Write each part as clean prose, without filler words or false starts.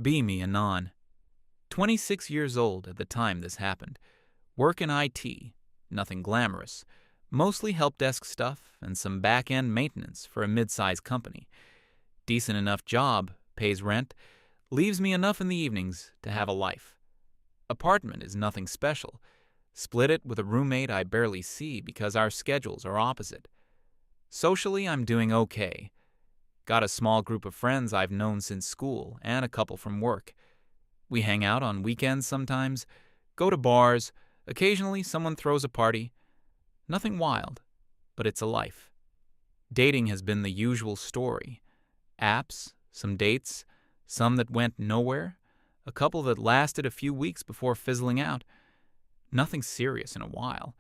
be me anon. 26 years old at the time this happened. Work in IT, nothing glamorous. Mostly help desk stuff and some back-end maintenance for a mid-sized company. Decent enough job, pays rent, leaves me enough in the evenings to have a life. Apartment is nothing special. Split it with a roommate I barely see because our schedules are opposite. Socially, I'm doing okay. Got a small group of friends I've known since school and a couple from work. We hang out on weekends sometimes, go to bars, occasionally someone throws a party. Nothing wild, but it's a life. Dating has been the usual story. Apps, some dates, some that went nowhere, a couple that lasted a few weeks before fizzling out. Nothing serious in a while.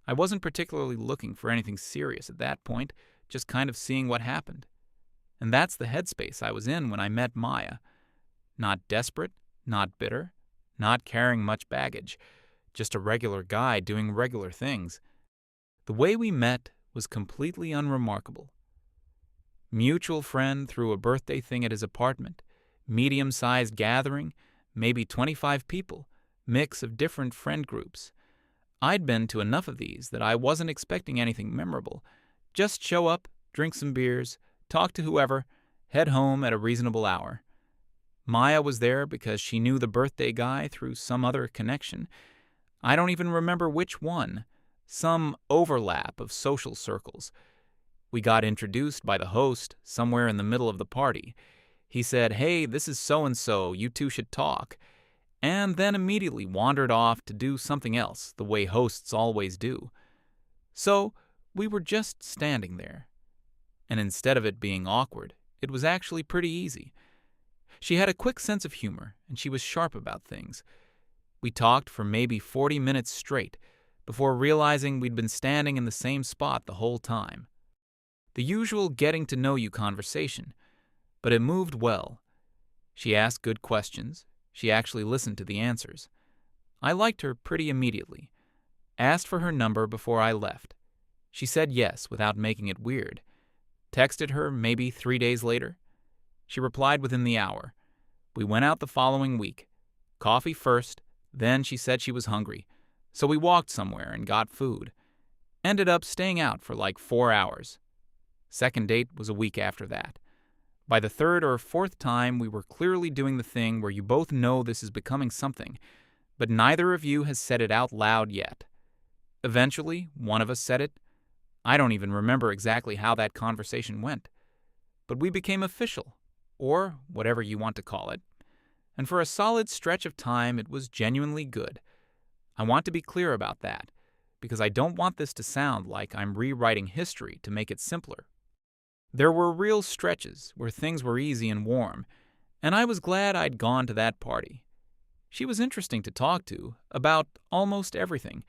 I wasn't particularly looking for anything serious at that point, just kind of seeing what happened. And that's the headspace I was in when I met Maya. Not desperate, not bitter, not carrying much baggage, just a regular guy doing regular things. The way we met was completely unremarkable. Mutual friend threw a birthday thing at his apartment, medium-sized gathering, maybe 25 people, mix of different friend groups. I'd been to enough of these that I wasn't expecting anything memorable. Just show up, drink some beers, talk to whoever, head home at a reasonable hour. Maya was there because she knew the birthday guy through some other connection. I don't even remember which one. Some overlap of social circles. We got introduced by the host somewhere in the middle of the party. He said, "Hey, this is so-and-so, you two should talk," and then immediately wandered off to do something else, the way hosts always do. So we were just standing there. And instead of it being awkward, it was actually pretty easy. She had a quick sense of humor, and she was sharp about things. We talked for maybe 40 minutes straight, before realizing we'd been standing in the same spot the whole time. The usual getting-to-know-you conversation, but it moved well. She asked good questions. She actually listened to the answers. I liked her pretty immediately. Asked for her number before I left. She said yes without making it weird. Texted her maybe 3 days later. She replied within the hour. We went out the following week. Coffee first, then she said she was hungry. So we walked somewhere and got food. Ended up staying out for like 4 hours. Second date was a week after that. By the third or fourth time, we were clearly doing the thing where you both know this is becoming something, but neither of you has said it out loud yet. Eventually, one of us said it. I don't even remember exactly how that conversation went. But we became official, or whatever you want to call it. And for a solid stretch of time, it was genuinely good. I want to be clear about that, because I don't want this to sound like I'm rewriting history to make it simpler. There were real stretches where things were easy and warm, and I was glad I'd gone to that party. She was interesting to talk to about almost everything,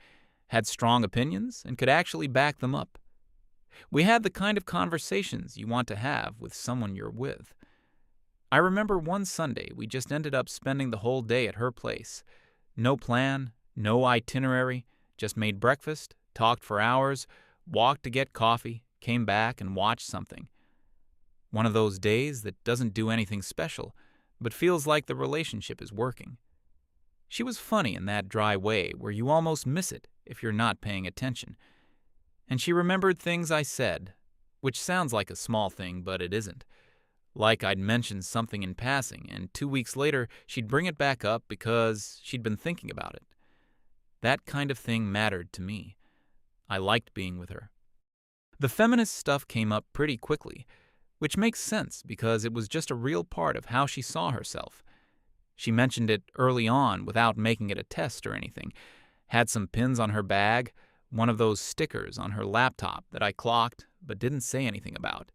had strong opinions, and could actually back them up. We had the kind of conversations you want to have with someone you're with. I remember one Sunday we just ended up spending the whole day at her place. No plan, no itinerary, just made breakfast, talked for hours, walked to get coffee, came back and watched something. One of those days that doesn't do anything special, but feels like the relationship is working. She was funny in that dry way where you almost miss it if you're not paying attention. And she remembered things I said, which sounds like a small thing, but it isn't. Like I'd mentioned something in passing, and 2 weeks later she'd bring it back up because she'd been thinking about it. That kind of thing mattered to me. I liked being with her. The feminist stuff came up pretty quickly, which makes sense because it was just a real part of how she saw herself. She mentioned it early on without making it a test or anything. Had some pins on her bag, one of those stickers on her laptop that I clocked but didn't say anything about.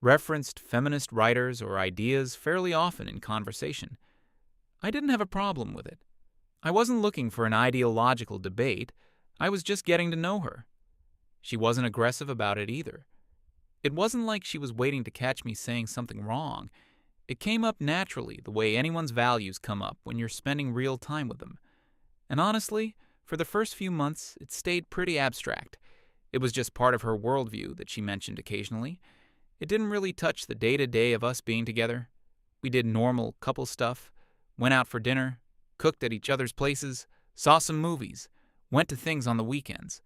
Referenced feminist writers or ideas fairly often in conversation. I didn't have a problem with it. I wasn't looking for an ideological debate. I was just getting to know her. She wasn't aggressive about it either. It wasn't like she was waiting to catch me saying something wrong. It came up naturally, the way anyone's values come up when you're spending real time with them. And honestly, for the first few months, it stayed pretty abstract. It was just part of her worldview that she mentioned occasionally. It didn't really touch the day-to-day of us being together. We did normal couple stuff, went out for dinner, cooked at each other's places, saw some movies, went to things on the weekends.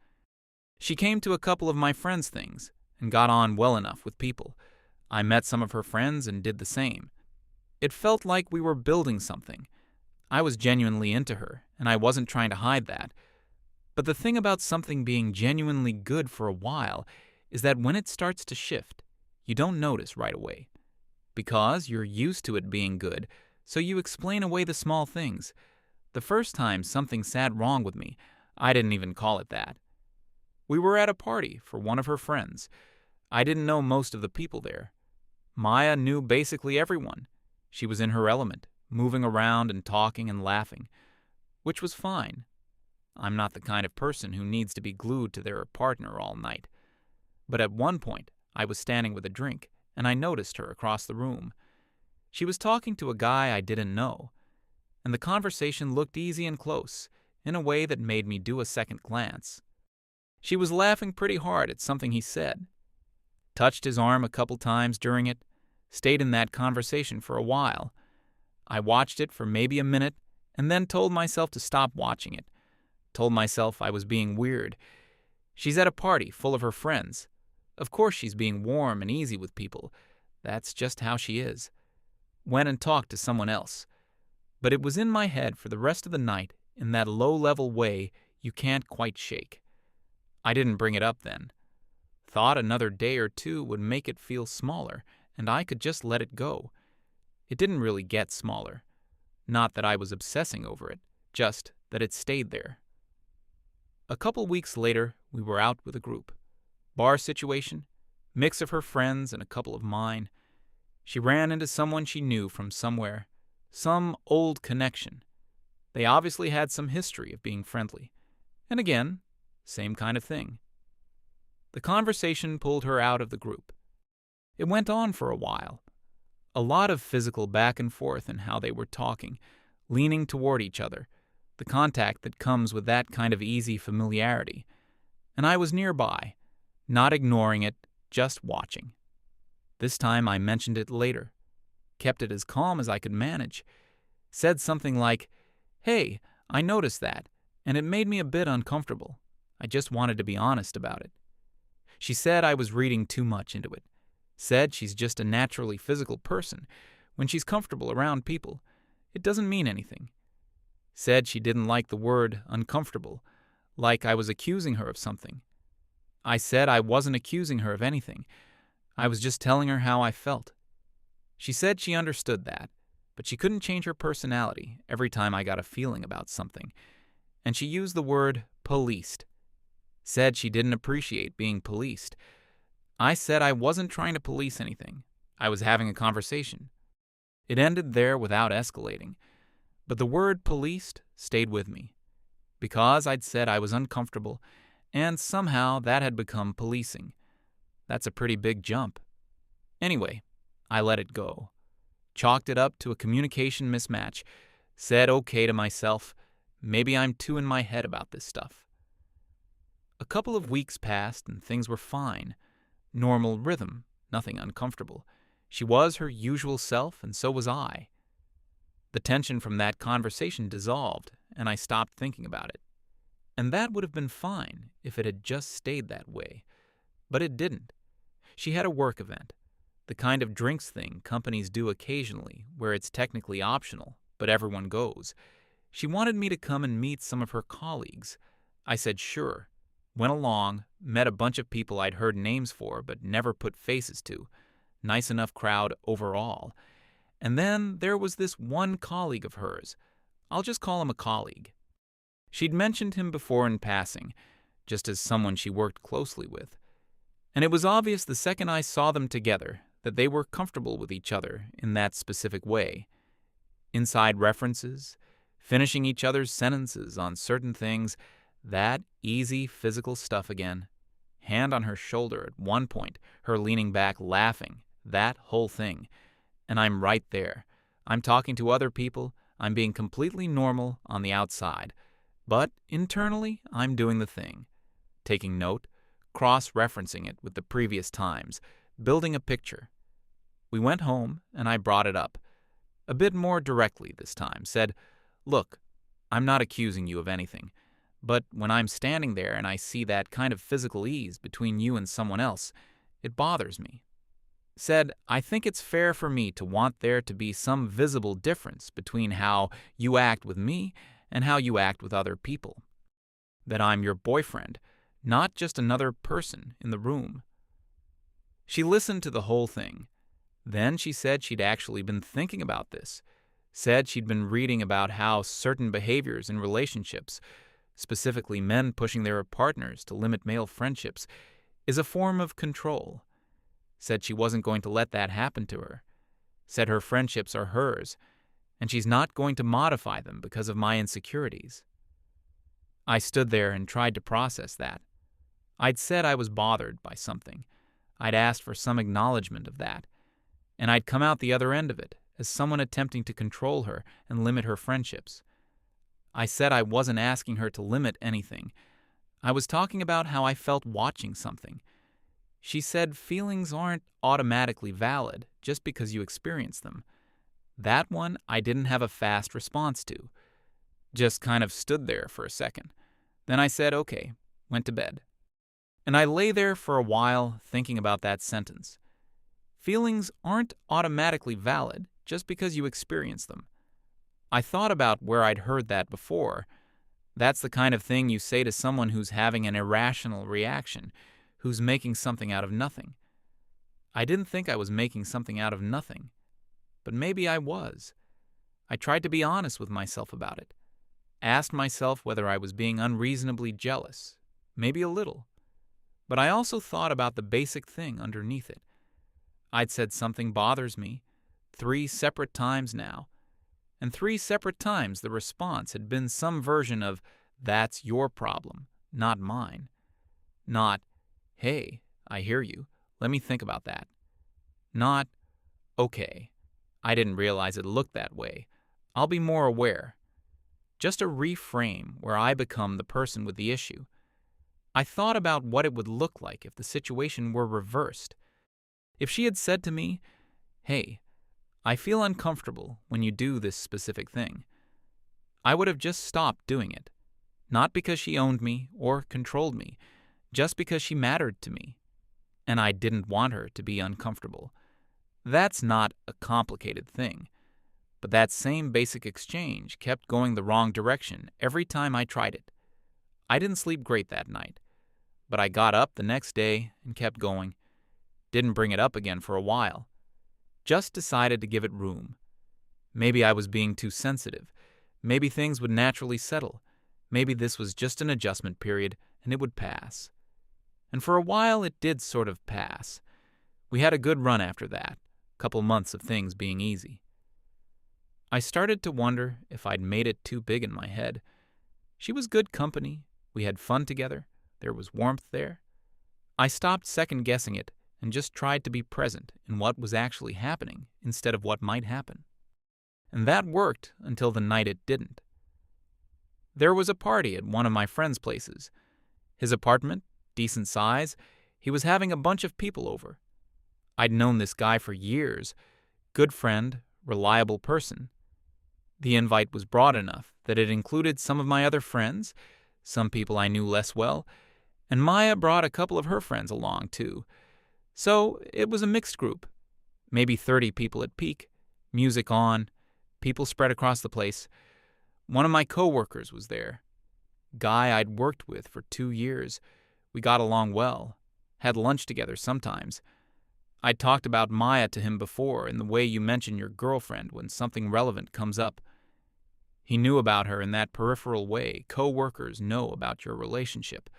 She came to a couple of my friends' things and got on well enough with people. I met some of her friends and did the same. It felt like we were building something. I was genuinely into her, and I wasn't trying to hide that. But the thing about something being genuinely good for a while is that when it starts to shift, you don't notice right away. Because you're used to it being good, so you explain away the small things. The first time something sat wrong with me, I didn't even call it that. We were at a party for one of her friends. I didn't know most of the people there. Maya knew basically everyone. She was in her element, moving around and talking and laughing, which was fine. I'm not the kind of person who needs to be glued to their partner all night. But at one point, I was standing with a drink, and I noticed her across the room. She was talking to a guy I didn't know, and the conversation looked easy and close, in a way that made me do a second glance. She was laughing pretty hard at something he said, touched his arm a couple times during it, stayed in that conversation for a while. I watched it for maybe a minute, and then told myself to stop watching it. Told myself I was being weird. She's at a party full of her friends. Of course she's being warm and easy with people. That's just how she is. Went and talked to someone else. But it was in my head for the rest of the night in that low-level way you can't quite shake. I didn't bring it up then. Thought another day or two would make it feel smaller, and I could just let it go. It didn't really get smaller. Not that I was obsessing over it, just that it stayed there. A couple weeks later, we were out with a group. Bar situation, mix of her friends and a couple of mine. She ran into someone she knew from somewhere, some old connection. They obviously had some history of being friendly. And again, same kind of thing. The conversation pulled her out of the group. It went on for a while. A lot of physical back and forth in how they were talking, leaning toward each other, the contact that comes with that kind of easy familiarity. And I was nearby, not ignoring it, just watching. This time I mentioned it later, kept it as calm as I could manage, said something like, "Hey, I noticed that, and it made me a bit uncomfortable. I just wanted to be honest about it." She said I was reading too much into it. Said she's just a naturally physical person. When she's comfortable around people, it doesn't mean anything. Said she didn't like the word uncomfortable, like I was accusing her of something. I said I wasn't accusing her of anything. I was just telling her how I felt. She said she understood that, but she couldn't change her personality every time I got a feeling about something. And she used the word policed. Said she didn't appreciate being policed. I said I wasn't trying to police anything. I was having a conversation. It ended there without escalating. But the word policed stayed with me. Because I'd said I was uncomfortable, and somehow that had become policing. That's a pretty big jump. Anyway, I let it go. Chalked it up to a communication mismatch. Said okay to myself. Maybe I'm too in my head about this stuff. A couple of weeks passed and things were fine. Normal rhythm, nothing uncomfortable. She was her usual self, and so was I. The tension from that conversation dissolved, and I stopped thinking about it. And that would have been fine if it had just stayed that way. But it didn't. She had a work event, the kind of drinks thing companies do occasionally, where it's technically optional, but everyone goes. She wanted me to come and meet some of her colleagues. I said sure. Went along, met a bunch of people I'd heard names for but never put faces to. Nice enough crowd overall. And then there was this one colleague of hers. I'll just call him a colleague. She'd mentioned him before in passing, just as someone she worked closely with. And it was obvious the second I saw them together that they were comfortable with each other in that specific way. Inside references, finishing each other's sentences on certain things, that easy physical stuff again. Hand on her shoulder at one point, her leaning back laughing, that whole thing. And I'm right there. I'm talking to other people. I'm being completely normal on the outside. But internally, I'm doing the thing. Taking note, cross-referencing it with the previous times, building a picture. We went home, and I brought it up. a bit more directly this time, said, "Look, I'm not accusing you of anything, but when I'm standing there and I see that kind of physical ease between you and someone else, it bothers me." Said, "I think it's fair for me to want there to be some visible difference between how you act with me and how you act with other people. That I'm your boyfriend, not just another person in the room." She listened to the whole thing. Then she said she'd actually been thinking about this. Said she'd been reading about how certain behaviors in relationships, specifically men pushing their partners to limit male friendships, is a form of control. Said she wasn't going to let that happen to her. Said her friendships are hers, and she's not going to modify them because of my insecurities. I stood there and tried to process that. I'd said I was bothered by something. I'd asked for some acknowledgement of that, and I'd come out the other end of it as someone attempting to control her and limit her friendships. I said I wasn't asking her to limit anything. I was talking about how I felt watching something. She said feelings aren't automatically valid just because you experience them. That one I didn't have a fast response to. Just kind of stood there for a second. Then I said, okay, went to bed. And I lay there for a while thinking about that sentence. Feelings aren't automatically valid just because you experience them. I thought about where I'd heard that before. That's the kind of thing you say to someone who's having an irrational reaction, who's making something out of nothing. I didn't think I was making something out of nothing, but maybe I was. I tried to be honest with myself about it. Asked myself whether I was being unreasonably jealous, maybe a little. But I also thought about the basic thing underneath it. I'd said something bothers me 3 separate times now, and 3 separate times the response had been some version of, "That's your problem, not mine." Not, "Hey, I hear you. Let me think about that." Not, "Okay, I didn't realize it looked that way. I'll be more aware." Just a reframe where I become the person with the issue. I thought about what it would look like if the situation were reversed. If she had said to me, "Hey, I feel uncomfortable when you do this specific thing," I would have just stopped doing it. Not because she owned me or controlled me, just because she mattered to me. And I didn't want her to be uncomfortable. That's not a complicated thing. But that same basic exchange kept going the wrong direction every time I tried it. I didn't sleep great that night, but I got up the next day and kept going. Didn't bring it up again for a while. Just decided to give it room. Maybe I was being too sensitive. Maybe things would naturally settle. Maybe this was just an adjustment period and it would pass. And for a while it did sort of pass. We had a good run after that, couple months of things being easy. I started to wonder if I'd made it too big in my head. She was good company. We had fun together. There was warmth there. I stopped second-guessing it and just tried to be present in what was actually happening instead of what might happen. And that worked until the night it didn't. There was a party at one of my friend's places. His apartment, decent size, he was having a bunch of people over. I'd known this guy for years. Good friend, reliable person. The invite was broad enough that it included some of my other friends, some people I knew less well, and Maya brought a couple of her friends along too. So it was a mixed group, maybe 30 people at peak, music on, people spread across the place. One of my coworkers was there, guy I'd worked with for 2 years. We got along well, had lunch together sometimes. I'd talked about Maya to him before in the way you mention your girlfriend when something relevant comes up. He knew about her in that peripheral way co-workers know about your relationship.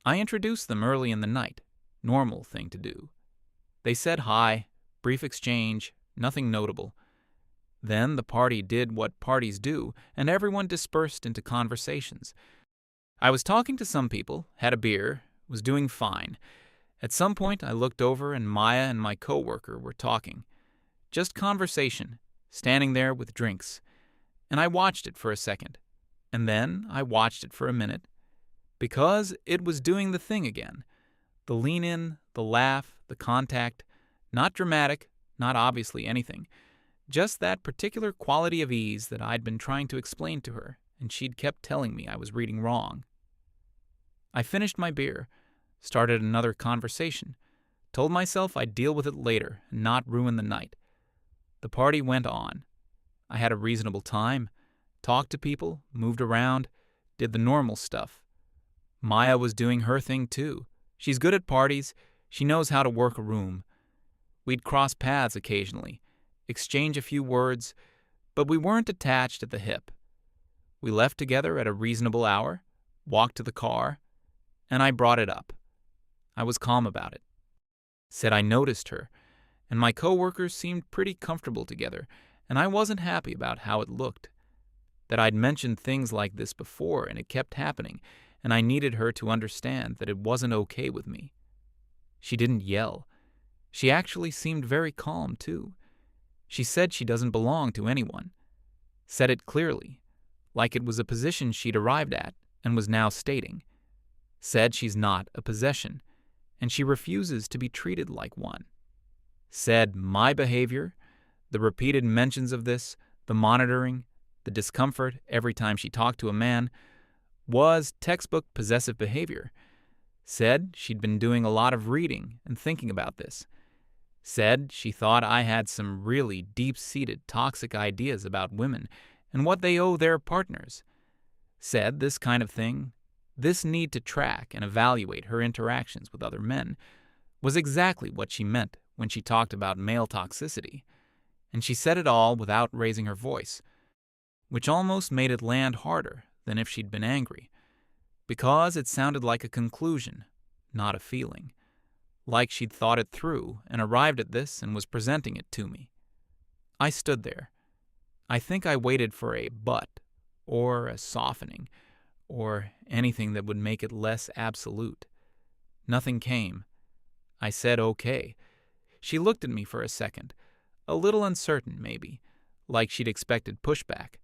I introduced them early in the night, normal thing to do. They said hi, brief exchange, nothing notable. Then the party did what parties do, and everyone dispersed into conversations. I was talking to some people, had a beer, was doing fine. At some point I looked over and Maya and my coworker were talking. Just conversation, standing there with drinks. And I watched it for a second. And then I watched it for a minute. Because it was doing the thing again. The lean in, the laugh, the contact. Not dramatic, not obviously anything. Just that particular quality of ease that I'd been trying to explain to her, and she'd kept telling me I was reading wrong. I finished my beer, started another conversation, told myself I'd deal with it later and not ruin the night. The party went on. I had a reasonable time, talked to people, moved around, did the normal stuff. Maya was doing her thing too. She's good at parties, she knows how to work a room. We'd cross paths occasionally, exchange a few words, but we weren't attached at the hip. We left together at a reasonable hour, walked to the car, and I brought it up. I was calm about it. Said I noticed her, and my coworkers seemed pretty comfortable together, and I wasn't happy about how it looked. That I'd mentioned things like this before, and it kept happening, and I needed her to understand that it wasn't okay with me. She didn't yell. She actually seemed very calm, too. She said she doesn't belong to anyone. Said it clearly, like it was a position she'd arrived at and was now stating. Said she's not a possession, and she refuses to be treated like one. Said my behavior, the repeated mentions of this, the monitoring, the discomfort every time she talked to a man, was textbook possessive behavior. Said she'd been doing a lot of reading and thinking about this. Said she thought I had some really deep-seated toxic ideas about women and what they owe their partners. Said this kind of thing, this need to track and evaluate her interactions with other men, was exactly what she meant when she talked about male toxicity. And she said it all without raising her voice, which almost made it land harder than if she'd been angry, because it sounded like a conclusion, not a feeling. Like she'd thought it through and arrived at this and was presenting it to me. I stood there. I think I waited for a but, or a softening, or anything that would make it less absolute. Nothing came. I said okay. She looked at me for a second, a little uncertain maybe, like she'd expected pushback.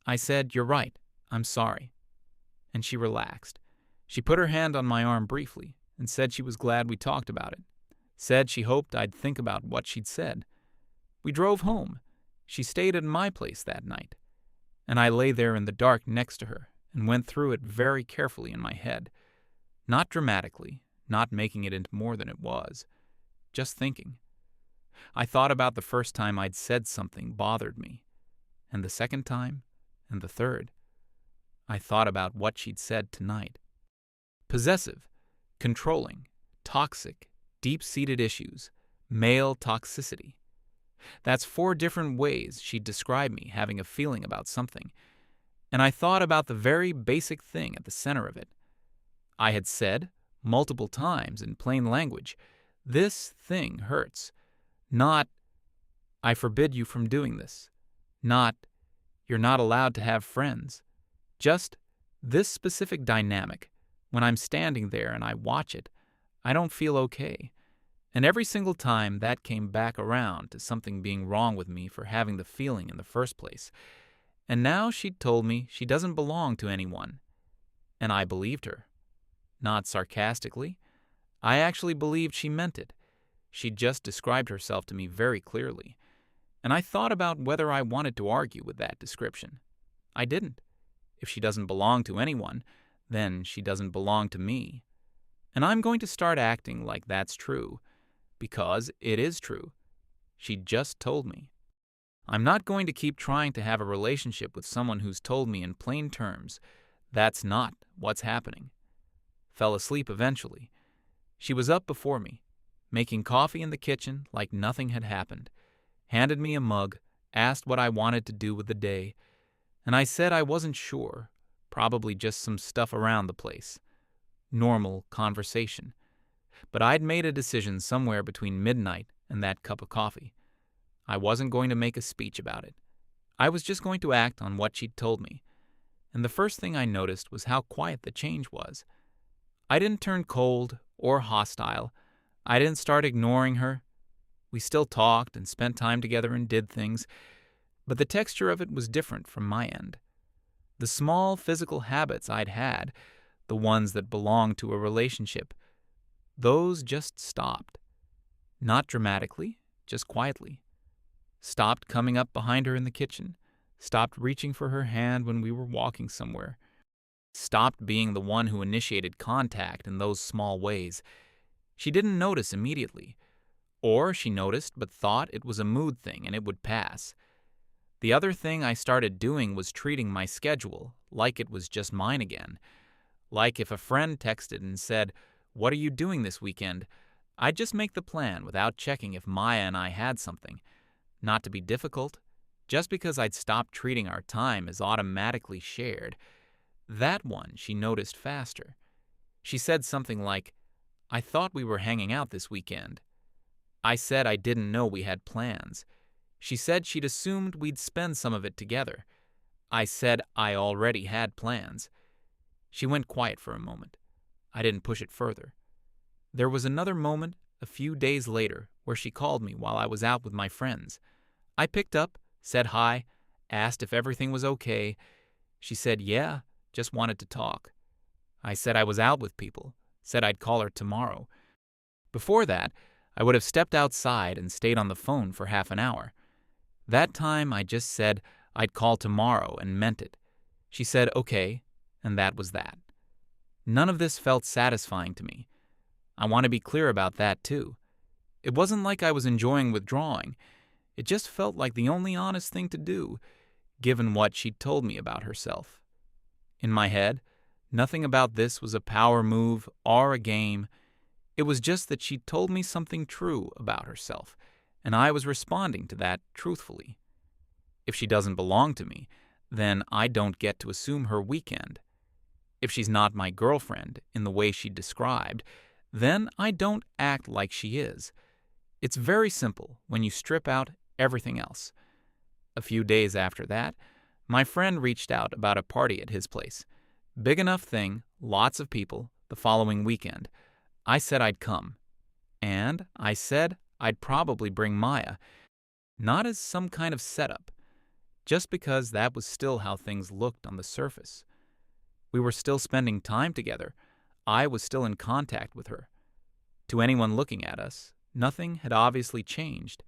I said, "You're right. I'm sorry." And she relaxed. She put her hand on my arm briefly and said she was glad we talked about it. Said she hoped I'd think about what she'd said. We drove home. She stayed at my place that night, and I lay there in the dark next to her and went through it very carefully in my head. Not dramatically, not making it into more than it was, just thinking. I thought about the first time I'd said something bothered me, and the second time, and the third. I thought about what she'd said tonight. Possessive, controlling, toxic, deep-seated issues, male toxicity. That's 4 different ways she'd describe me having a feeling about something, and I thought about the very basic thing at the center of it. I had said, multiple times in plain language, this thing hurts. Not, I forbid you from doing this. Not, you're not allowed to have friends. Just, this specific dynamic, when I'm standing there and I watch it, I don't feel okay. And every single time that came back around to something being wrong with me for having the feeling in the first place. And now she'd told me she doesn't belong to anyone. And I believed her. Not sarcastically. I actually believed she meant it. She'd just described herself to me very clearly. And I thought about whether I wanted to argue with that description. I didn't. If she doesn't belong to anyone, then she doesn't belong to me. And I'm going to start acting like that's true, because it is true. She just told me. I'm not going to keep trying to have a relationship with someone who's told me in plain terms that's not what's happening. Fell asleep eventually. She was up before me, making coffee in the kitchen like nothing had happened, handed me a mug, asked what I wanted to do with the day, and I said I wasn't sure, probably just some stuff around the place. Normal conversation. But I'd made a decision somewhere between midnight and that cup of coffee. I wasn't going to make a speech about it. I was just going to act on what she'd told me. And the first thing I noticed was how quiet the change was. I didn't turn cold or hostile. I didn't start ignoring her. We still talked and spent time together and did things, but the texture of it was different from my end. The small physical habits I'd had, the ones that belonged to a relationship, those just stopped. Not dramatically, just quietly. stopped coming up behind her in the kitchen, stopped reaching for her hand when we were walking somewhere, stopped being the one who initiated contact in those small ways. She didn't notice immediately, or she noticed but thought it was a mood thing and it would pass. The other thing I started doing was treating my schedule like it was just mine again. Like if a friend texted and said, "What are you doing this weekend?" I'd just make the plan without checking if Maya and I had something. Not to be difficult, just because I'd stopped treating our time as automatically shared. That one she noticed faster. She said something like, "I thought we were hanging out this weekend." I said I didn't know we had plans. She said she'd assumed we'd spend some of it together. I said I already had plans. She went quiet for a moment. I didn't push it further. There was another moment a few days later where she called me while I was out with my friends. I picked up, said hi, asked if everything was okay. She said, "Yeah, just wanted to talk." I said I was out with people, said I'd call her tomorrow. Before that, I would have stepped outside and stayed on the phone for half an hour. That time I just said I'd call tomorrow and meant it. She said okay, and that was that. None of this felt satisfying to me. I want to be clear about that too. It wasn't like I was enjoying withdrawing. It just felt like the only honest thing to do, given what she'd told me about herself. In my head, nothing about this was a power move or a game. It was just that she'd told me something true about herself, and I was responding to that truthfully. If she doesn't belong to me, then I don't get to assume her weekend. If she's not my girlfriend in the way she described, then I don't act like she is. It's very simple when you strip out everything else. A few days after that, my friend reached out about a party at his place. Big enough thing, lots of people, the following weekend. I said I'd come. And I said I'd probably bring Maya. Not as some kind of setup, just because that was still how things looked on the surface. We were still spending time together. I was still in contact with her. To anyone looking at us, nothing had obviously changed.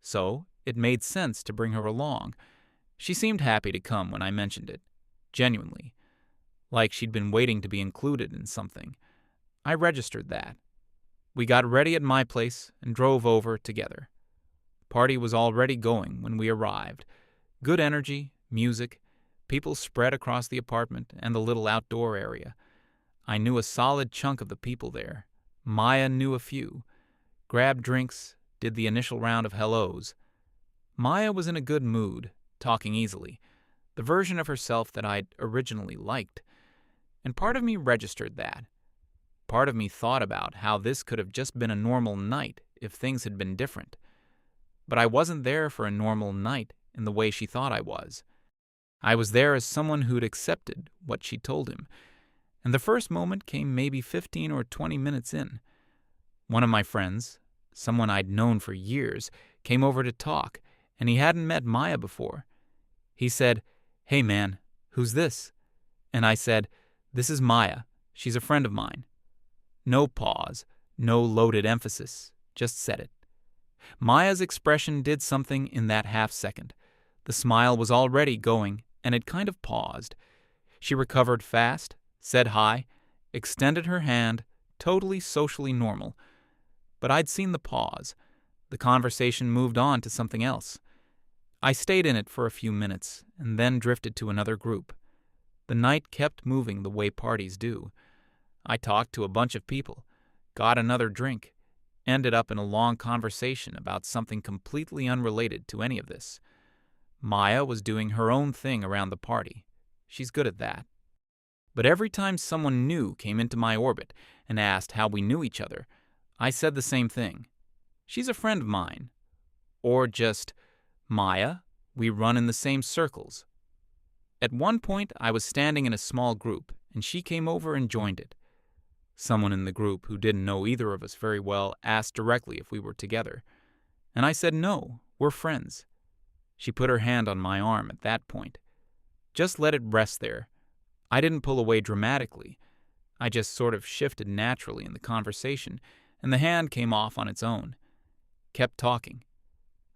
So it made sense to bring her along. She seemed happy to come when I mentioned it, genuinely, like she'd been waiting to be included in something. I registered that. We got ready at my place and drove over together. Party was already going when we arrived. Good energy, music, people spread across the apartment and the little outdoor area. I knew a solid chunk of the people there. Maya knew a few. Grabbed drinks, did the initial round of hellos. Maya was in a good mood, talking easily, the version of herself that I'd originally liked. And part of me registered that. Part of me thought about how this could have just been a normal night if things had been different. But I wasn't there for a normal night in the way she thought I was. I was there as someone who'd accepted what she told him. And the first moment came maybe 15 or 20 minutes in. One of my friends, someone I'd known for years, came over to talk, and he hadn't met Maya before. He said, "Hey man, who's this?" And I said, "This is Maya. She's a friend of mine." No pause, no loaded emphasis, just said it. Maya's expression did something in that half second. The smile was already going, and it kind of paused. She recovered fast, said hi, extended her hand, totally socially normal. But I'd seen the pause. The conversation moved on to something else. I stayed in it for a few minutes, and then drifted to another group. The night kept moving the way parties do. I talked to a bunch of people, got another drink, ended up in a long conversation about something completely unrelated to any of this. Maya was doing her own thing around the party. She's good at that. But every time someone new came into my orbit and asked how we knew each other, I said the same thing. She's a friend of mine. Or just, Maya, we run in the same circles. At one point, I was standing in a small group, and she came over and joined it. Someone in the group who didn't know either of us very well asked directly if we were together. And I said, "No, we're friends." She put her hand on my arm at that point. Just let it rest there. I didn't pull away dramatically. I just sort of shifted naturally in the conversation, and the hand came off on its own. Kept talking.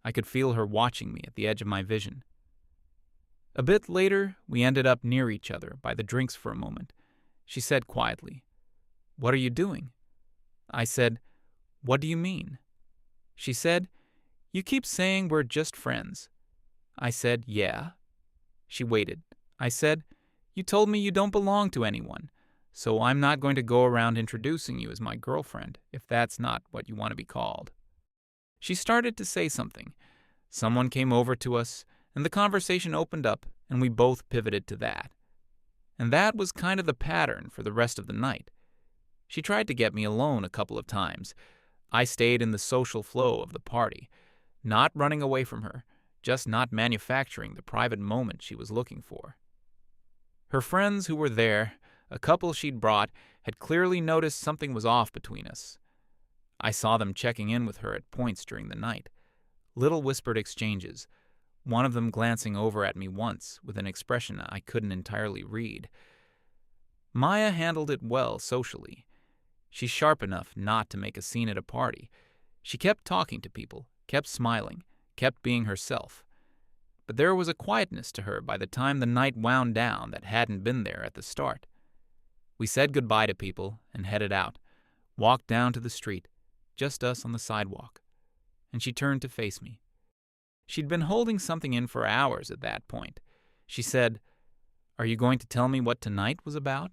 I could feel her watching me at the edge of my vision. A bit later, we ended up near each other by the drinks for a moment. She said quietly, "What are you doing?" I said, "What do you mean?" She said, "You keep saying we're just friends." I said, "Yeah." She waited. I said, "You told me you don't belong to anyone, so I'm not going to go around introducing you as my girlfriend, if that's not what you want to be called." She started to say something. Someone came over to us, and the conversation opened up, and we both pivoted to that. And that was kind of the pattern for the rest of the night. She tried to get me alone a couple of times. I stayed in the social flow of the party, not running away from her, just not manufacturing the private moment she was looking for. Her friends who were there, a couple she'd brought, had clearly noticed something was off between us. I saw them checking in with her at points during the night. Little whispered exchanges, one of them glancing over at me once with an expression I couldn't entirely read. Maya handled it well socially. She's sharp enough not to make a scene at a party. She kept talking to people, kept smiling, kept being herself. But there was a quietness to her by the time the night wound down that hadn't been there at the start. We said goodbye to people and headed out, walked down to the street, just us on the sidewalk. And she turned to face me. She'd been holding something in for hours at that point. She said, "Are you going to tell me what tonight was about?"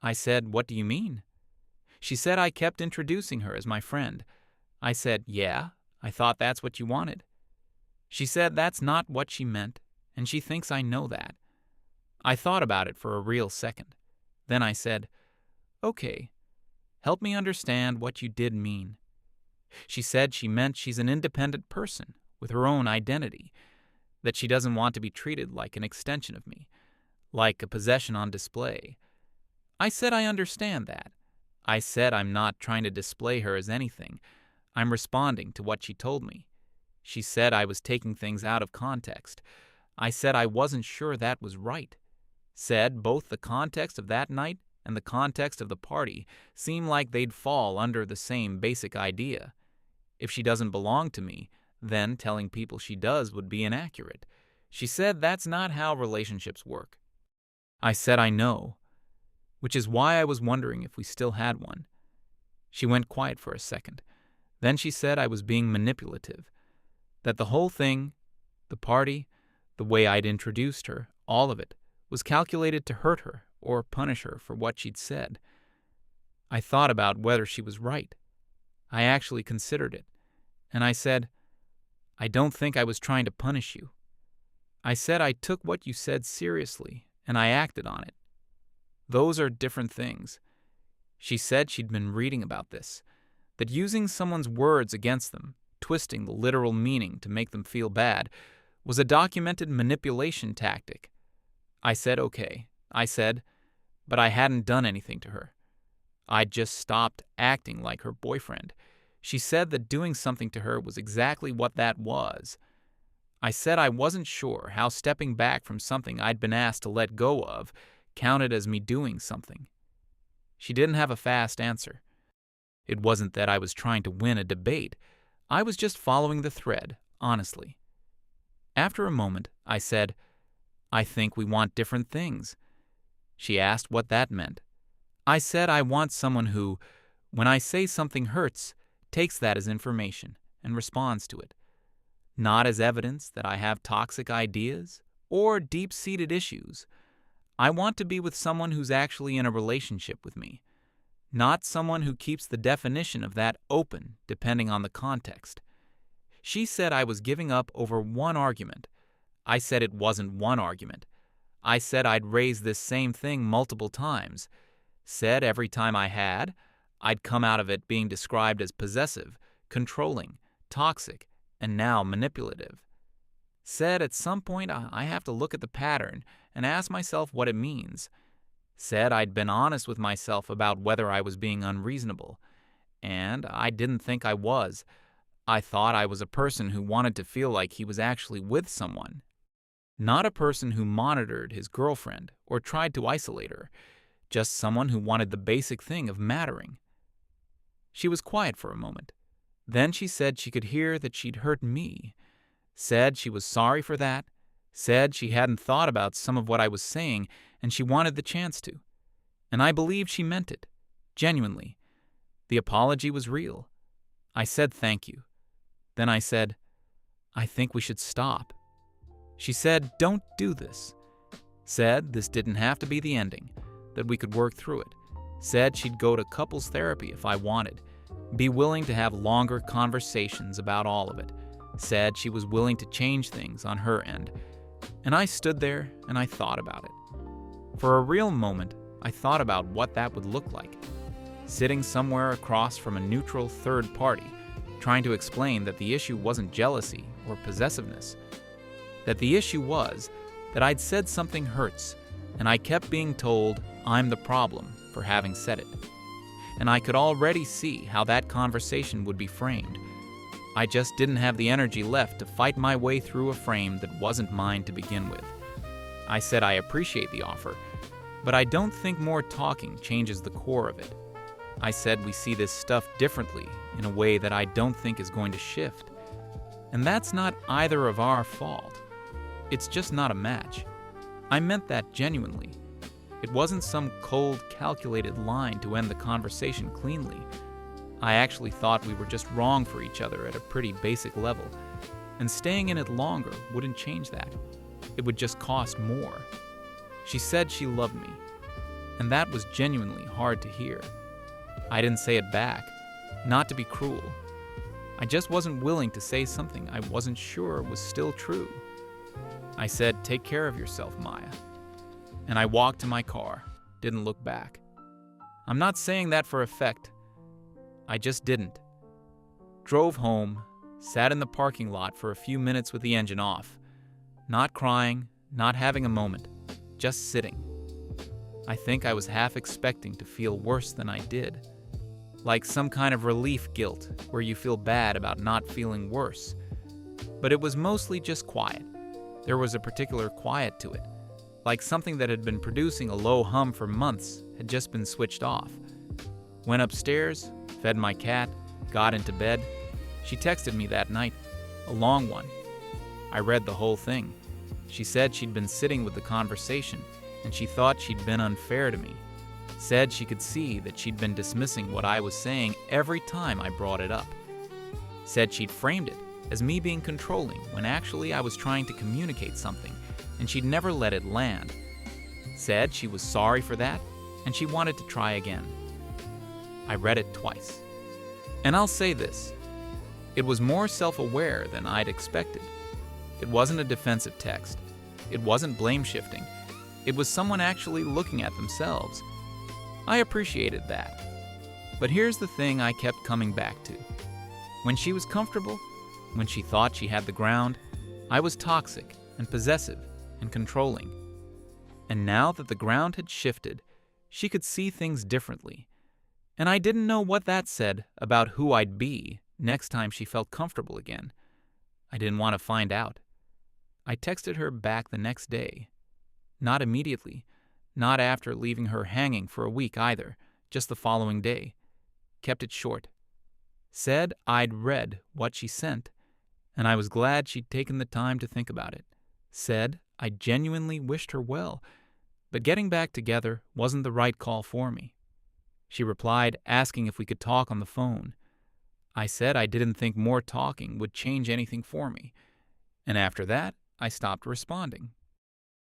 I said, "What do you mean?" She said I kept introducing her as my friend. I said, "Yeah, I thought that's what you wanted." She said that's not what she meant, and she thinks I know that. I thought about it for a real second. Then I said, "Okay, help me understand what you did mean." She said she meant she's an independent person with her own identity, that she doesn't want to be treated like an extension of me, like a possession on display. I said I understand that. I said I'm not trying to display her as anything. I'm responding to what she told me. She said I was taking things out of context. I said I wasn't sure that was right. Said both the context of that night and the context of the party seem like they'd fall under the same basic idea. If she doesn't belong to me, then telling people she does would be inaccurate. She said that's not how relationships work. I said I know, which is why I was wondering if we still had one. She went quiet for a second. Then she said I was being manipulative, that the whole thing, the party, the way I'd introduced her, all of it, was calculated to hurt her or punish her for what she'd said. I thought about whether she was right. I actually considered it. And I said, "I don't think I was trying to punish you. I said I took what you said seriously, and I acted on it. Those are different things." She said she'd been reading about this, that using someone's words against them, twisting the literal meaning to make them feel bad, was a documented manipulation tactic. I said okay. I said, but I hadn't done anything to her. I'd just stopped acting like her boyfriend. She said that doing something to her was exactly what that was. I said I wasn't sure how stepping back from something I'd been asked to let go of counted as me doing something. She didn't have a fast answer. It wasn't that I was trying to win a debate. I was just following the thread, honestly. After a moment, I said, "I think we want different things." She asked what that meant. I said I want someone who, when I say something hurts, takes that as information and responds to it, not as evidence that I have toxic ideas or deep-seated issues. I want to be with someone who's actually in a relationship with me, not someone who keeps the definition of that open depending on the context. She said I was giving up over one argument. I said it wasn't one argument. I said I'd raised this same thing multiple times. Said every time I had, I'd come out of it being described as possessive, controlling, toxic, and now manipulative. Said at some point I have to look at the pattern and ask myself what it means. Said I'd been honest with myself about whether I was being unreasonable, and I didn't think I was. I thought I was a person who wanted to feel like he was actually with someone, not a person who monitored his girlfriend or tried to isolate her, just someone who wanted the basic thing of mattering. She was quiet for a moment. Then she said she could hear that she'd hurt me, said she was sorry for that, said she hadn't thought about some of what I was saying and she wanted the chance to. And I believed she meant it, genuinely. The apology was real. I said thank you. Then I said, I think we should stop. She said, don't do this. Said this didn't have to be the ending, that we could work through it. Said she'd go to couples therapy if I wanted, be willing to have longer conversations about all of it. Said she was willing to change things on her end. And I stood there and I thought about it. For a real moment, I thought about what that would look like. Sitting somewhere across from a neutral third party, trying to explain that the issue wasn't jealousy or possessiveness. That the issue was that I'd said something hurts, and I kept being told I'm the problem for having said it. And I could already see how that conversation would be framed. I just didn't have the energy left to fight my way through a frame that wasn't mine to begin with. I said I appreciate the offer, but I don't think more talking changes the core of it. I said we see this stuff differently in a way that I don't think is going to shift. And that's not either of our fault. It's just not a match. I meant that genuinely. It wasn't some cold, calculated line to end the conversation cleanly. I actually thought we were just wrong for each other at a pretty basic level, and staying in it longer wouldn't change that. It would just cost more. She said she loved me, and that was genuinely hard to hear. I didn't say it back, not to be cruel. I just wasn't willing to say something I wasn't sure was still true. I said, take care of yourself, Maya. And I walked to my car, didn't look back. I'm not saying that for effect. I just didn't. Drove home, sat in the parking lot for a few minutes with the engine off. Not crying, not having a moment, just sitting. I think I was half expecting to feel worse than I did. Like some kind of relief guilt where you feel bad about not feeling worse. But it was mostly just quiet. There was a particular quiet to it, like something that had been producing a low hum for months had just been switched off. Went upstairs, fed my cat, got into bed. She texted me that night, a long one. I read the whole thing. She said she'd been sitting with the conversation, and she thought she'd been unfair to me. Said she could see that she'd been dismissing what I was saying every time I brought it up. Said she'd framed it as me being controlling when actually I was trying to communicate something, and she'd never let it land. Said she was sorry for that, and she wanted to try again. I read it twice. And I'll say this, it was more self-aware than I'd expected. It wasn't a defensive text. It wasn't blame-shifting. It was someone actually looking at themselves. I appreciated that. But here's the thing I kept coming back to. When she was comfortable, when she thought she had the ground, I was toxic and possessive and controlling. And now that the ground had shifted, she could see things differently. And I didn't know what that said about who I'd be next time she felt comfortable again. I didn't want to find out. I texted her back the next day. Not immediately, not after leaving her hanging for a week either, just the following day. Kept it short. Said I'd read what she sent, and I was glad she'd taken the time to think about it. Said I genuinely wished her well, but getting back together wasn't the right call for me. She replied, asking if we could talk on the phone. I said I didn't think more talking would change anything for me, and after that, I stopped responding.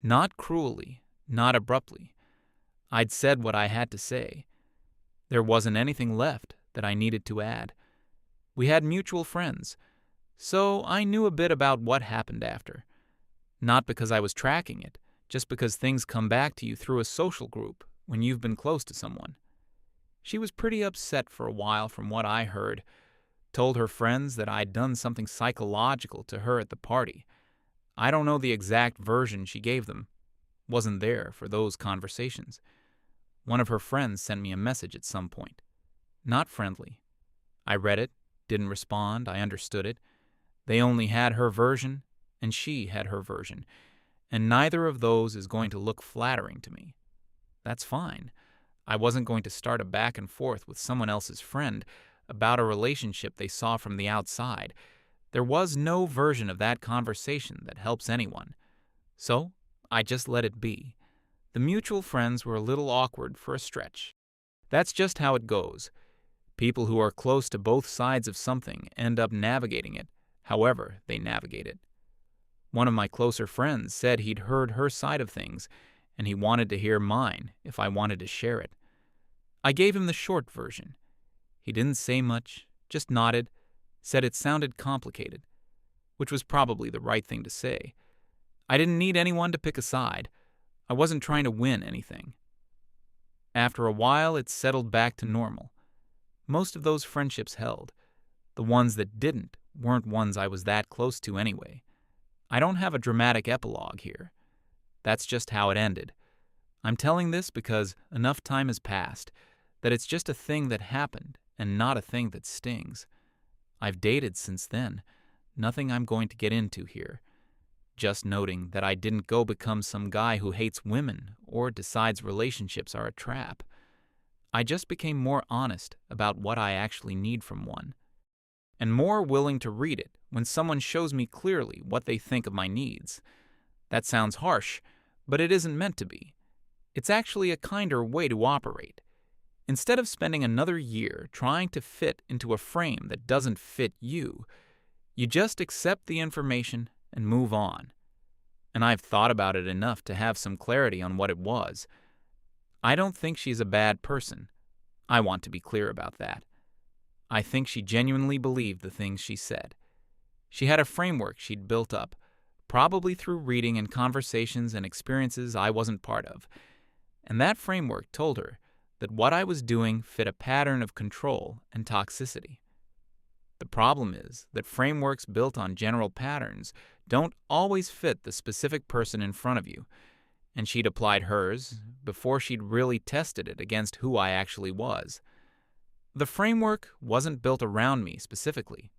Not cruelly, not abruptly. I'd said what I had to say. There wasn't anything left that I needed to add. We had mutual friends, so I knew a bit about what happened after. Not because I was tracking it, just because things come back to you through a social group when you've been close to someone. She was pretty upset for a while from what I heard. Told her friends that I'd done something psychological to her at the party. I don't know the exact version she gave them. Wasn't there for those conversations. One of her friends sent me a message at some point. Not friendly. I read it, didn't respond, I understood it. They only had her version, and she had her version, and neither of those is going to look flattering to me. That's fine. I wasn't going to start a back and forth with someone else's friend about a relationship they saw from the outside. There was no version of that conversation that helps anyone. So, I just let it be. The mutual friends were a little awkward for a stretch. That's just how it goes. People who are close to both sides of something end up navigating it, however they navigate it. One of my closer friends said he'd heard her side of things, and he wanted to hear mine if I wanted to share it. I gave him the short version. He didn't say much, just nodded, said it sounded complicated, which was probably the right thing to say. I didn't need anyone to pick a side. I wasn't trying to win anything. After a while, it settled back to normal. Most of those friendships held. The ones that didn't weren't ones I was that close to anyway. I don't have a dramatic epilogue here. That's just how it ended. I'm telling this because enough time has passed that it's just a thing that happened and not a thing that stings. I've dated since then. Nothing I'm going to get into here. Just noting that I didn't go become some guy who hates women or decides relationships are a trap. I just became more honest about what I actually need from one, and more willing to read it when someone shows me clearly what they think of my needs. That sounds harsh, but it isn't meant to be. It's actually a kinder way to operate. Instead of spending another year trying to fit into a frame that doesn't fit you, you just accept the information and move on. And I've thought about it enough to have some clarity on what it was. I don't think she's a bad person. I want to be clear about that. I think she genuinely believed the things she said. She had a framework she'd built up, probably through reading and conversations and experiences I wasn't part of. And that framework told her that what I was doing fit a pattern of control and toxicity. The problem is that frameworks built on general patterns don't always fit the specific person in front of you, and she'd applied hers before she'd really tested it against who I actually was. The framework wasn't built around me specifically.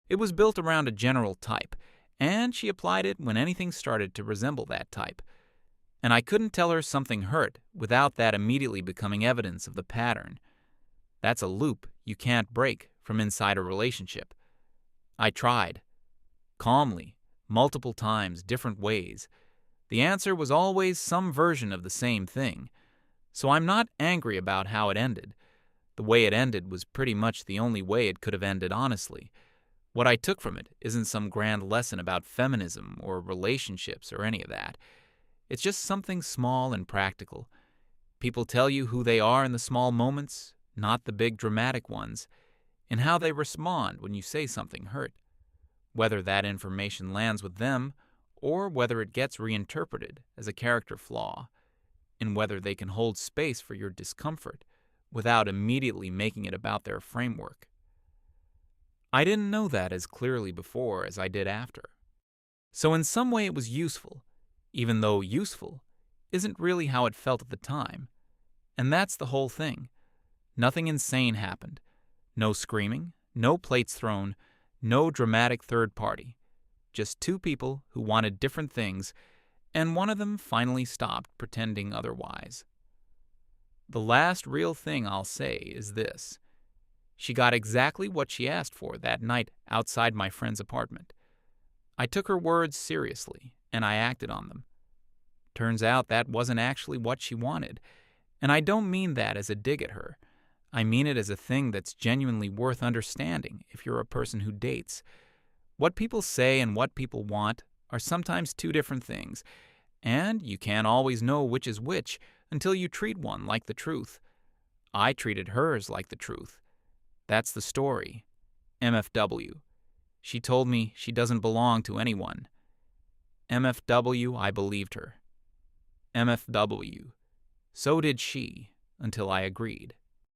It was built around a general type, and she applied it when anything started to resemble that type. And I couldn't tell her something hurt without that immediately becoming evidence of the pattern. That's a loop you can't break from inside a relationship. I tried. Calmly, multiple times, different ways. The answer was always some version of the same thing. So I'm not angry about how it ended. The way it ended was pretty much the only way it could have ended, honestly. What I took from it isn't some grand lesson about feminism or relationships or any of that. It's just something small and practical. People tell you who they are in the small moments, not the big dramatic ones, and how they respond when you say something hurt. Whether that information lands with them, or whether it gets reinterpreted as a character flaw, and whether they can hold space for your discomfort without immediately making it about their framework. I didn't know that as clearly before as I did after. So in some way it was useful, even though useful isn't really how it felt at the time. And that's the whole thing. Nothing insane happened. No screaming, no plates thrown, no dramatic third party. Just two people who wanted different things, and one of them finally stopped pretending otherwise. The last real thing I'll say is this. She got exactly what she asked for that night outside my friend's apartment. I took her words seriously, and I acted on them. Turns out that wasn't actually what she wanted, and I don't mean that as a dig at her. I mean it as a thing that's genuinely worth understanding if you're a person who dates. What people say and what people want are sometimes two different things, and you can't always know which is which until you treat one like the truth. I treated hers like the truth. That's the story. MFW. She told me she doesn't belong to anyone. MFW, I believed her. MFW. So did she, until I agreed.